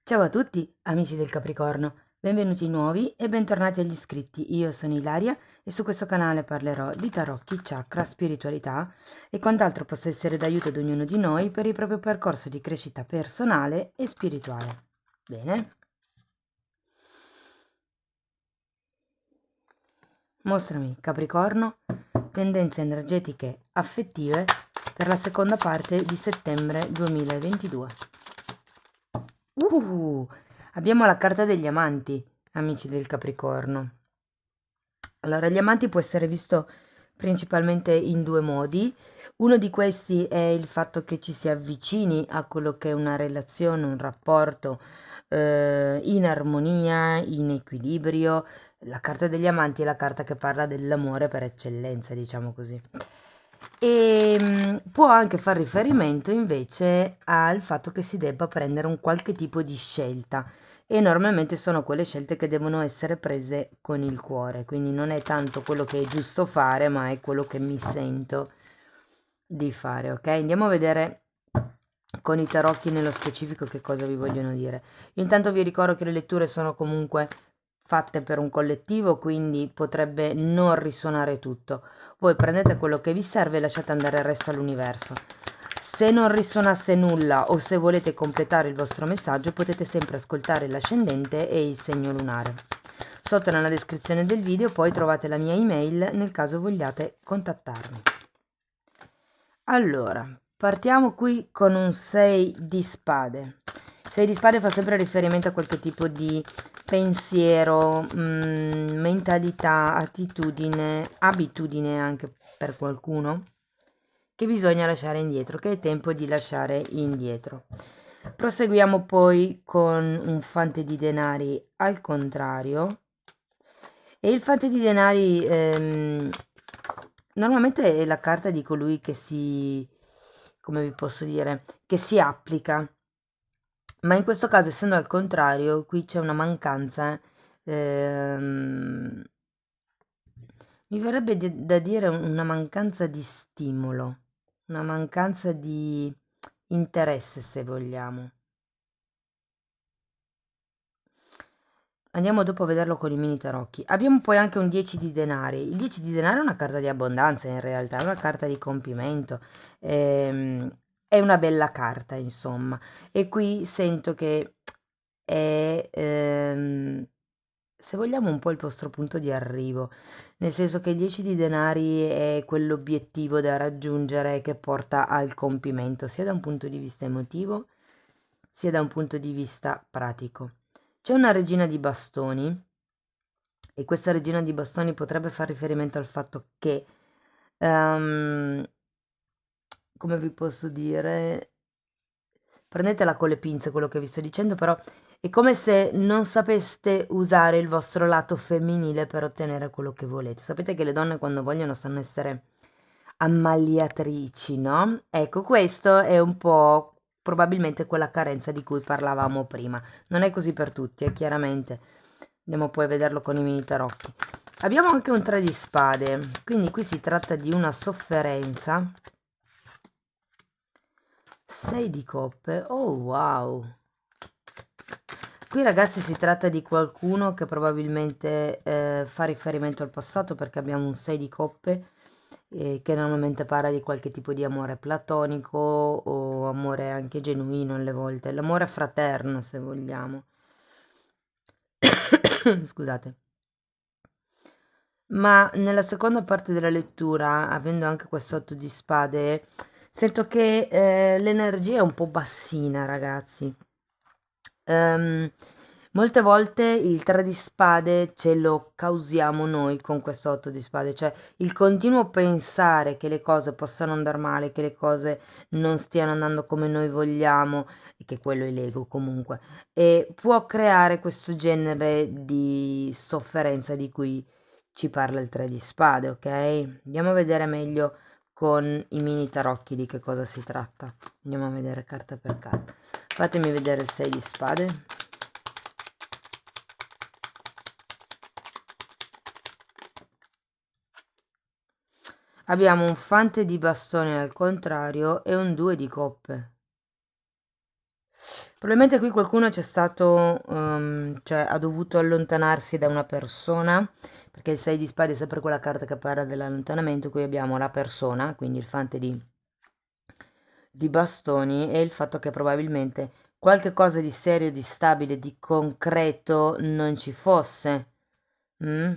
Ciao a tutti, amici del Capricorno, benvenuti nuovi e bentornati agli iscritti. Io sono Ilaria e su questo canale parlerò di tarocchi, chakra, spiritualità e quant'altro possa essere d'aiuto ad ognuno di noi per il proprio percorso di crescita personale e spirituale. Bene? Mostrami, Capricorno, tendenze energetiche affettive per la seconda parte di settembre 2022. Abbiamo la carta degli amanti, amici del Capricorno. Allora, gli amanti può essere visto principalmente in due modi. Uno di questi è il fatto che ci si avvicini a quello che è una relazione, un rapporto in armonia, in equilibrio. La carta degli amanti è la carta che parla dell'amore per eccellenza, diciamo così. E può anche far riferimento invece al fatto che si debba prendere un qualche tipo di scelta e normalmente sono quelle scelte che devono essere prese con il cuore, quindi non è tanto quello che è giusto fare, ma è quello che mi sento di fare, ok? Andiamo a vedere con i tarocchi nello specifico che cosa vi vogliono dire. Intanto vi ricordo che le letture sono comunque fatte per un collettivo, quindi potrebbe non risuonare tutto. Voi prendete quello che vi serve e lasciate andare il resto all'universo. Se non risuonasse nulla o se volete completare il vostro messaggio, potete sempre ascoltare l'ascendente e il segno lunare. Sotto nella descrizione del video poi trovate la mia email nel caso vogliate contattarmi. Allora, partiamo qui con un 6 di spade. 6 di spade fa sempre riferimento a qualche tipo di pensiero, mentalità, attitudine, abitudine anche per qualcuno che bisogna lasciare indietro, che è tempo di lasciare indietro. Proseguiamo poi con un fante di denari al contrario. E il fante di denari normalmente è la carta di colui che si, come vi posso dire, che si applica. Ma in questo caso, essendo al contrario, qui c'è una mancanza, mi verrebbe da dire una mancanza di stimolo, una mancanza di interesse, se vogliamo. Andiamo dopo a vederlo con i mini tarocchi. Abbiamo poi anche un 10 di denari. Il 10 di denari è una carta di abbondanza in realtà, è una carta di compimento. Ehm, è una bella carta, insomma. E qui sento che è, se vogliamo, un po' il vostro punto di arrivo. Nel senso che il 10 di denari è quell'obiettivo da raggiungere che porta al compimento, sia da un punto di vista emotivo, sia da un punto di vista pratico. C'è una regina di bastoni e questa regina di bastoni potrebbe far riferimento al fatto che, come vi posso dire, prendetela con le pinze quello che vi sto dicendo, però è come se non sapeste usare il vostro lato femminile per ottenere quello che volete. Sapete che le donne quando vogliono sanno essere ammaliatrici, no? Ecco, questo è un po' probabilmente quella carenza di cui parlavamo prima. Non è così per tutti, chiaramente. Andiamo poi a vederlo con i mini tarocchi. Abbiamo anche un 3 di spade, quindi qui si tratta di una sofferenza. 6 di coppe, oh wow! Qui ragazzi si tratta di qualcuno che probabilmente fa riferimento al passato perché abbiamo un 6 di coppe che normalmente parla di qualche tipo di amore platonico o amore anche genuino alle volte, l'amore fraterno se vogliamo. Scusate. Ma nella seconda parte della lettura, avendo anche questo 8 di spade, sento che l'energia è un po' bassina, ragazzi. Ehm, molte volte il 3 di spade ce lo causiamo noi con questo 8 di spade, cioè il continuo pensare che le cose possano andare male, che le cose non stiano andando come noi vogliamo, e che quello è l'ego comunque, e può creare questo genere di sofferenza di cui ci parla il 3 di spade, ok? Andiamo a vedere meglio con i mini tarocchi di che cosa si tratta. Andiamo a vedere carta per carta. Fatemi vedere il 6 di spade. Abbiamo un fante di bastoni al contrario e un 2 di coppe. Probabilmente qui qualcuno c'è stato, cioè ha dovuto allontanarsi da una persona, perché il 6 di spade è sempre quella carta che parla dell'allontanamento. Qui abbiamo la persona, quindi il fante di bastoni, e il fatto che probabilmente qualche cosa di serio, di stabile, di concreto non ci fosse. Mm?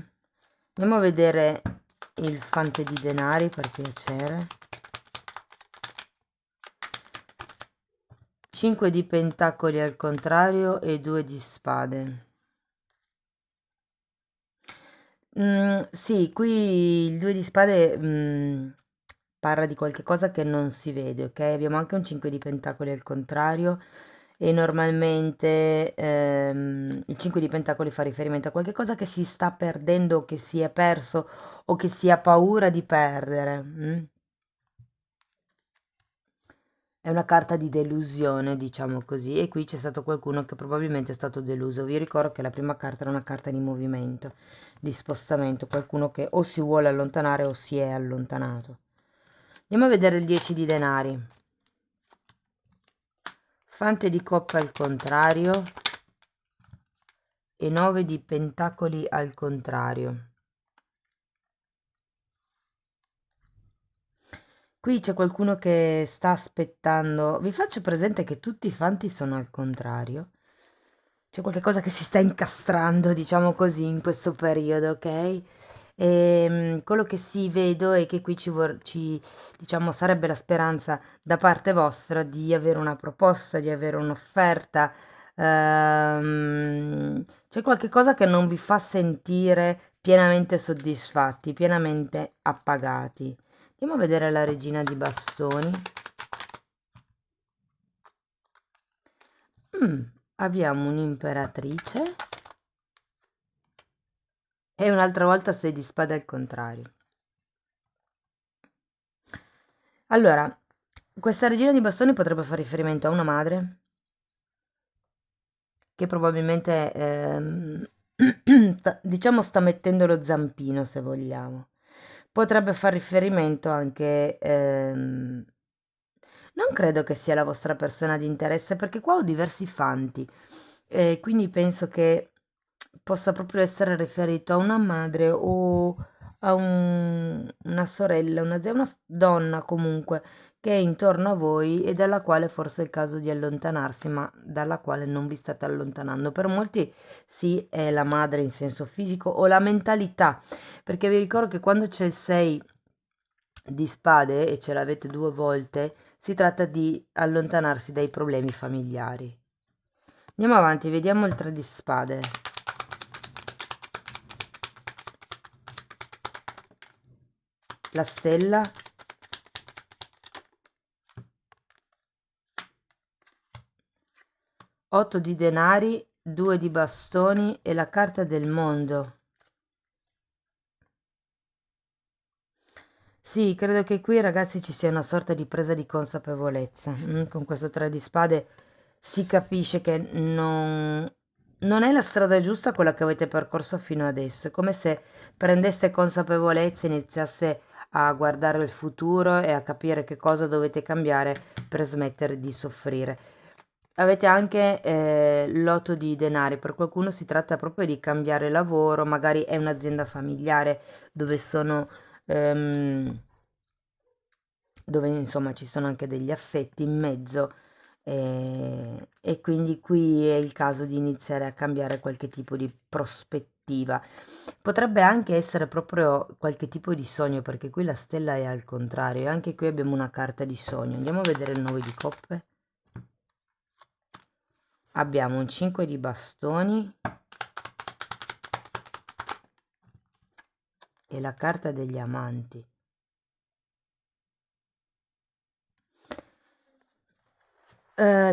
Andiamo a vedere il fante di denari per piacere. 5 di pentacoli al contrario e 2 di spade. Sì, qui il 2 di spade parla di qualche cosa che non si vede, ok? Abbiamo anche un 5 di pentacoli al contrario e normalmente il 5 di pentacoli fa riferimento a qualche cosa che si sta perdendo, o che si è perso o che si ha paura di perdere. È una carta di delusione, diciamo così, e qui c'è stato qualcuno che probabilmente è stato deluso. Vi ricordo che la prima carta era una carta di movimento, di spostamento, qualcuno che o si vuole allontanare o si è allontanato. Andiamo a vedere il 10 di denari. Fante di coppe al contrario e 9 di pentacoli al contrario. Qui c'è qualcuno che sta aspettando. Vi faccio presente che tutti i fanti sono al contrario. C'è qualche cosa che si sta incastrando, diciamo così, in questo periodo, ok? Quello che sì vedo è che qui diciamo, sarebbe la speranza da parte vostra di avere una proposta, di avere un'offerta. C'è qualche cosa che non vi fa sentire pienamente soddisfatti, pienamente appagati. Andiamo a vedere la regina di bastoni. Mm, abbiamo un'imperatrice e un'altra volta 6 di spade al contrario. Allora, questa regina di bastoni potrebbe fare riferimento a una madre che probabilmente, diciamo, sta mettendo lo zampino, se vogliamo. Potrebbe far riferimento anche, non credo che sia la vostra persona di interesse, perché qua ho diversi fanti, quindi penso che possa proprio essere riferito a una madre o a una sorella, una zia, una donna comunque che è intorno a voi e dalla quale forse è il caso di allontanarsi, ma dalla quale non vi state allontanando. Per molti sì, è la madre in senso fisico o la mentalità, perché vi ricordo che quando c'è il 6 di spade e ce l'avete due volte, si tratta di allontanarsi dai problemi familiari. Andiamo avanti, vediamo il 3 di spade. La stella, 8 di denari, 2 di bastoni e la carta del mondo. Sì, credo che qui ragazzi ci sia una sorta di presa di consapevolezza. Con questo 3 di spade si capisce che non è la strada giusta quella che avete percorso fino adesso. È come se prendeste consapevolezza, iniziaste a guardare il futuro e a capire che cosa dovete cambiare per smettere di soffrire. Avete anche l'otto di denari, per qualcuno si tratta proprio di cambiare lavoro, magari è un'azienda familiare dove sono, ehm, dove insomma ci sono anche degli affetti in mezzo, e quindi qui è il caso di iniziare a cambiare qualche tipo di prospettiva. Potrebbe anche essere proprio qualche tipo di sogno, perché qui la stella è al contrario, e anche qui abbiamo una carta di sogno. Andiamo a vedere il 9 di coppe. Abbiamo un 5 di bastoni e la carta degli amanti.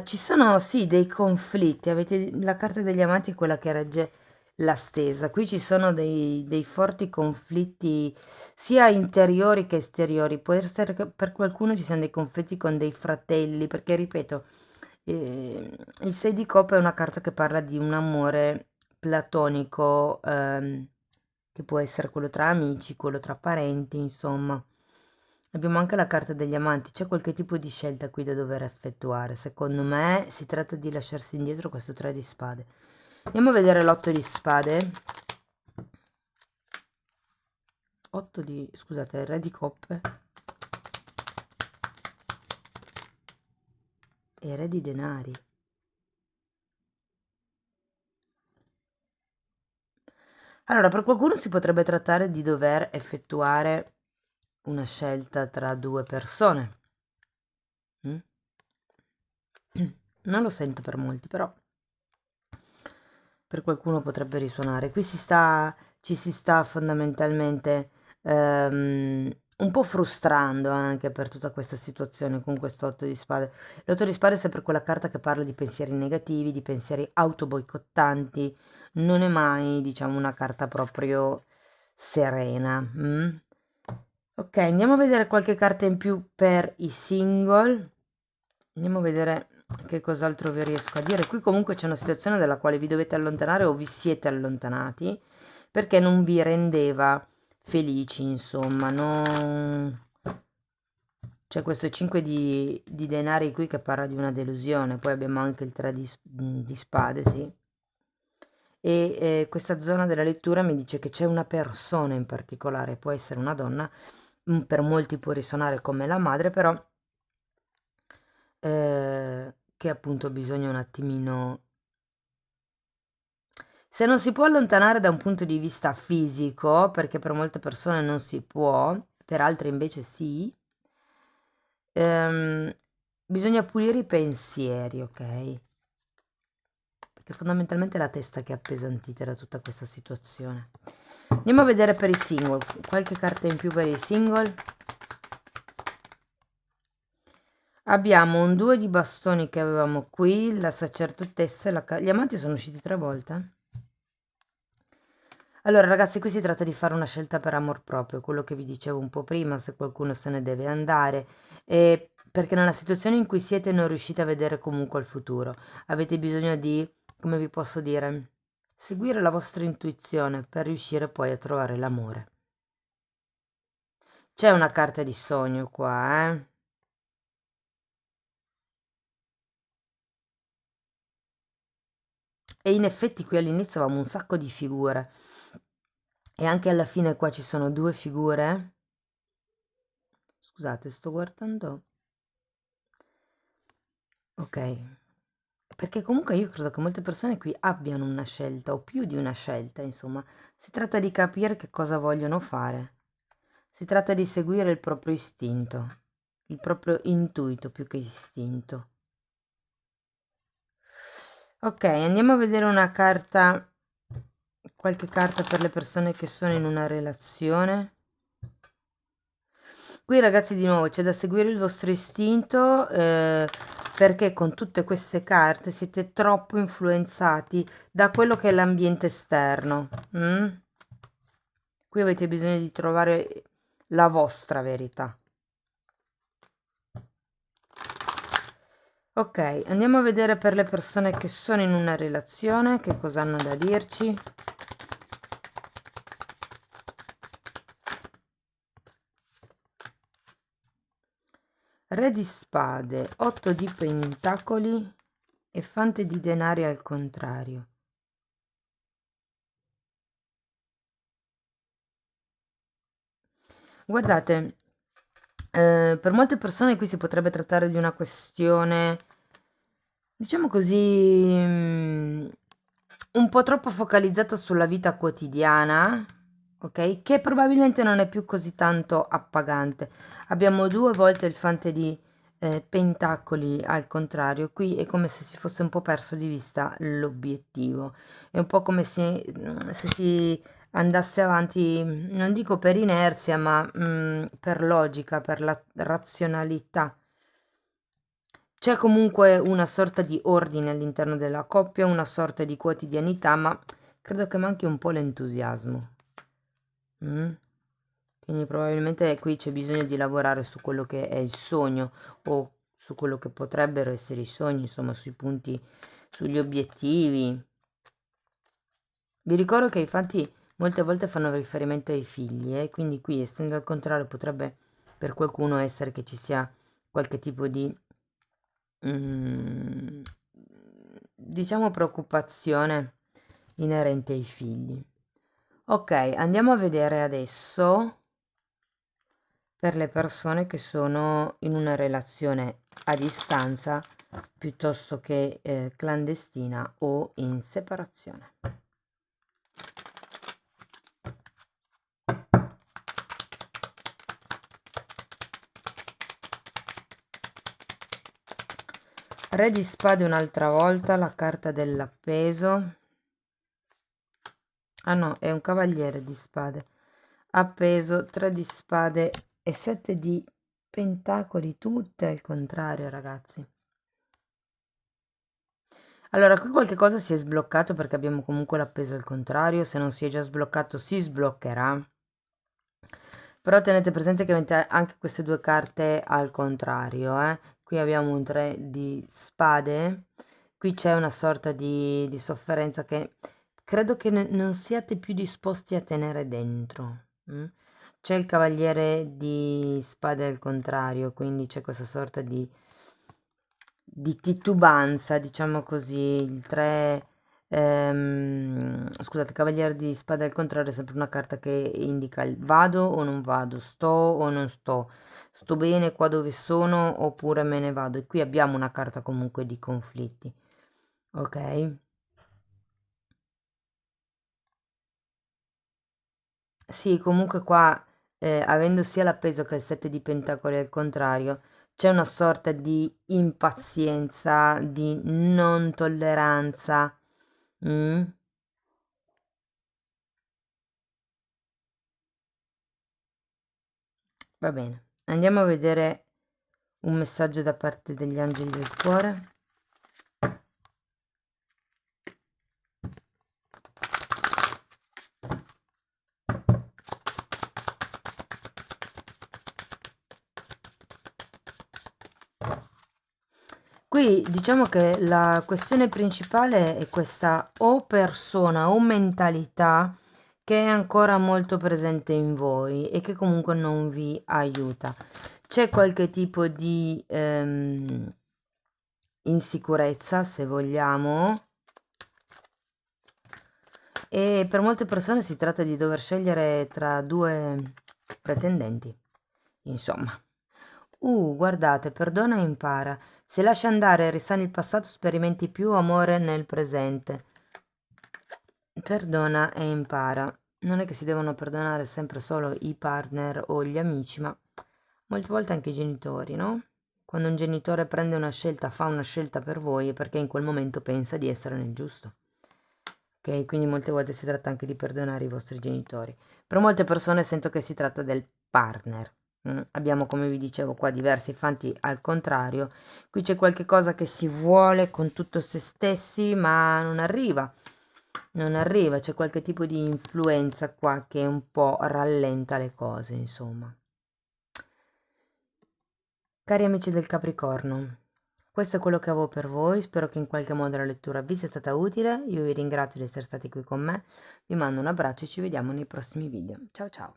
Ci sono sì dei conflitti, avete la carta degli amanti è quella che regge la stesa. Qui ci sono dei forti conflitti sia interiori che esteriori. Può essere che per qualcuno ci siano dei conflitti con dei fratelli, perché ripeto, il 6 di coppe è una carta che parla di un amore platonico, che può essere quello tra amici, quello tra parenti, insomma. Abbiamo anche la carta degli amanti, c'è qualche tipo di scelta qui da dover effettuare. Secondo me si tratta di lasciarsi indietro questo 3 di spade. Andiamo a vedere l'8 di spade. 8 di, scusate, il re di coppe e re di denari. Allora, per qualcuno si potrebbe trattare di dover effettuare una scelta tra due persone. Mm? Non lo sento per molti, però per qualcuno potrebbe risuonare. Qui ci si sta fondamentalmente un po' frustrando anche per tutta questa situazione con questo 8 di spade. L'otto di spade è sempre quella carta che parla di pensieri negativi, di pensieri autoboicottanti, non è mai, diciamo, una carta proprio serena. Ok, andiamo a vedere qualche carta in più per i single. Andiamo a vedere che cos'altro vi riesco a dire. Qui comunque c'è una situazione dalla quale vi dovete allontanare o vi siete allontanati perché non vi rendeva felici, insomma. Non... C'è questo 5 di denari qui che parla di una delusione. Poi abbiamo anche il 3 di spade, sì. E questa zona della lettura mi dice che c'è una persona in particolare, può essere una donna, per molti può risuonare come la madre, però che appunto bisogna un attimino, se non si può allontanare da un punto di vista fisico, perché per molte persone non si può, per altre invece sì, bisogna pulire i pensieri, ok? Perché fondamentalmente è la testa che è appesantita da tutta questa situazione. Andiamo a vedere per i single, qualche carta in più per i single. Abbiamo un 2 di bastoni che avevamo qui, la sacerdotessa e gli amanti sono usciti 3 volte. Allora ragazzi, qui si tratta di fare una scelta per amor proprio, quello che vi dicevo un po' prima, se qualcuno se ne deve andare, perché nella situazione in cui siete non riuscite a vedere comunque il futuro, avete bisogno di, come vi posso dire, seguire la vostra intuizione per riuscire poi a trovare l'amore. C'è una carta di sogno qua, eh? E in effetti qui all'inizio avevamo un sacco di figure e anche alla fine qua ci sono 2 figure. Scusate, sto guardando. Ok, perché comunque io credo che molte persone qui abbiano una scelta o più di una scelta, insomma. Si tratta di capire che cosa vogliono fare. Si tratta di seguire il proprio istinto, il proprio intuito più che istinto. Ok, andiamo a vedere una carta, qualche carta per le persone che sono in una relazione. Qui ragazzi di nuovo c'è da seguire il vostro istinto perché con tutte queste carte siete troppo influenzati da quello che è l'ambiente esterno. Qui avete bisogno di trovare la vostra verità. Ok, andiamo a vedere per le persone che sono in una relazione che cosa hanno da dirci. Re di spade, 8 di pentacoli e fante di denari al contrario. Guardate, per molte persone qui si potrebbe trattare di una questione, diciamo così, un po' troppo focalizzata sulla vita quotidiana, ok? Che probabilmente non è più così tanto appagante. Abbiamo 2 volte il fante di pentacoli al contrario, qui è come se si fosse un po' perso di vista l'obiettivo, è un po' come se si andasse avanti, non dico per inerzia, ma per logica, per la razionalità. C'è comunque una sorta di ordine all'interno della coppia, una sorta di quotidianità, ma credo che manchi un po' l'entusiasmo. Quindi probabilmente qui c'è bisogno di lavorare su quello che è il sogno o su quello che potrebbero essere i sogni, insomma, sui punti, sugli obiettivi. Vi ricordo che infatti molte volte fanno riferimento ai figli, quindi qui essendo al contrario potrebbe per qualcuno essere che ci sia qualche tipo di, diciamo, preoccupazione inerente ai figli. Ok, andiamo a vedere adesso per le persone che sono in una relazione a distanza piuttosto che clandestina o in separazione. Re di spade un'altra volta, la carta dell'appeso. Ah no, è un cavaliere di spade. Appeso, 3 di spade e 7 di pentacoli, tutte al contrario, ragazzi. Allora, qui qualche cosa si è sbloccato perché abbiamo comunque l'appeso al contrario. Se non si è già sbloccato, si sbloccherà. Però tenete presente che avete anche queste due carte al contrario, eh. Qui abbiamo un 3 di spade. Qui c'è una sorta di sofferenza che credo che non siate più disposti a tenere dentro. C'è il cavaliere di spade al contrario, quindi c'è questa sorta di titubanza, diciamo così. Il 3, scusate, cavaliere di spade al contrario è sempre una carta che indica il vado o non vado, sto o non sto bene qua dove sono oppure me ne vado. E qui abbiamo una carta comunque di conflitti, ok? Sì, comunque qua, avendo sia l'appeso che il 7 di pentacoli al contrario, c'è una sorta di impazienza, di non tolleranza. mm? Va bene, andiamo a vedere un messaggio da parte degli angeli del cuore. Qui diciamo che la questione principale è questa o persona o mentalità che è ancora molto presente in voi e che comunque non vi aiuta. C'è qualche tipo di insicurezza, se vogliamo, e per molte persone si tratta di dover scegliere tra due pretendenti. Insomma. Guardate, perdona e impara. Se lasci andare e risani il passato, sperimenti più amore nel presente. Perdona e impara. Non è che si devono perdonare sempre solo i partner o gli amici, ma molte volte anche i genitori, no? Quando un genitore prende una scelta, fa una scelta per voi, è perché in quel momento pensa di essere nel giusto. Ok? Quindi molte volte si tratta anche di perdonare i vostri genitori. Per molte persone sento che si tratta del partner. Abbiamo, come vi dicevo, qua diversi fanti al contrario. Qui c'è qualche cosa che si vuole con tutto se stessi, ma non arriva. Non arriva, c'è qualche tipo di influenza qua che un po' rallenta le cose, insomma. Cari amici del Capricorno, questo è quello che avevo per voi, spero che in qualche modo la lettura vi sia stata utile, io vi ringrazio di essere stati qui con me, vi mando un abbraccio e ci vediamo nei prossimi video. Ciao ciao!